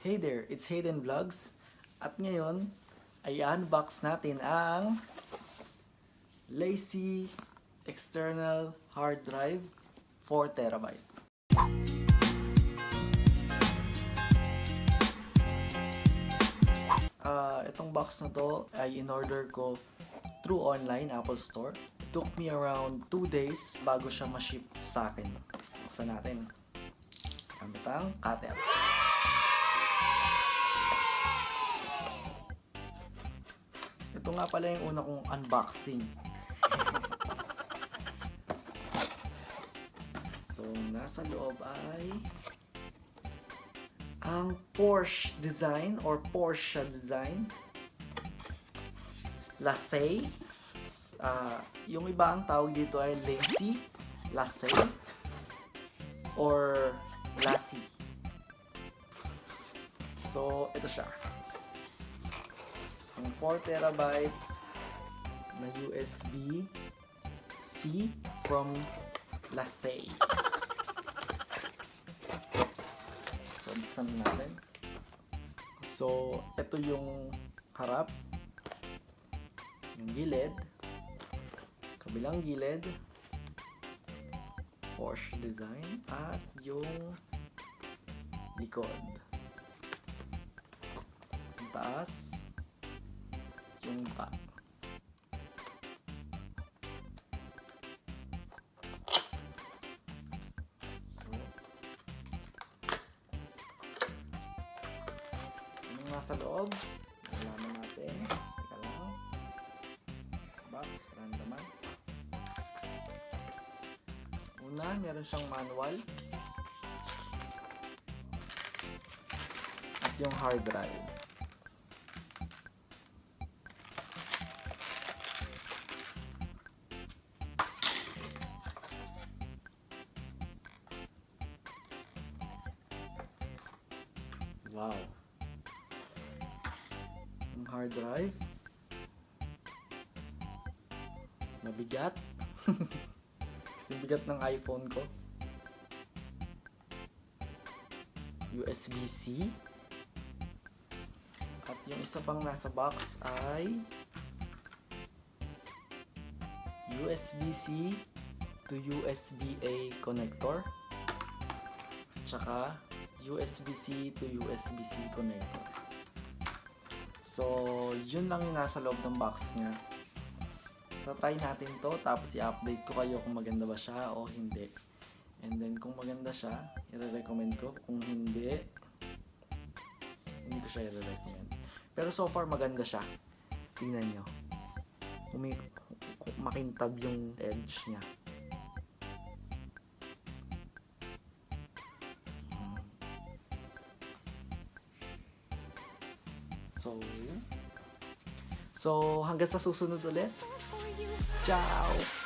Hey there, it's Hayden Vlogs. At ngayon ay unbox natin ang LaCie external hard drive 4TB. Itong box na to ay in-order ko through online Apple Store. It took me around 2 days bago siya ma-ship sa akin. Buksan natin. Gamit ang cutter. Ito nga pala yung una kong unboxing. So, nasa loob ay ang Porsche design or Porsche design. LaCie. Yung iba ang tawag dito ay LaCie or LaCie. So, ito siya. Ang 4TB na USB-C from LaCie. So, buksan natin. So, ito yung harap, yung gilid, kabilang gilid, Porsche design, at yung likod. Ang taas, yung back. So, anong nasa loob? Alaman natin. Teka lang. Box, random. Una, meron siyang manual. At yung hard drive. Wow. Yung hard drive. Mabigat. Kasi bigat ng iPhone ko. USB-C. At yung isa pang nasa box ay USB-C to USB-A connector. At saka USB-C to USB-C connector. So, yun lang yung nasa loob ng box niya. Tatry natin to, tapos i-update ko kayo kung maganda ba siya o hindi. And then, kung maganda siya, i-recommend ko. Kung hindi ko siya i-recommend. Pero so far, maganda siya. Tingnan nyo. Makintab yung edge niya. So, hanggang sa susunod ulit. Ciao!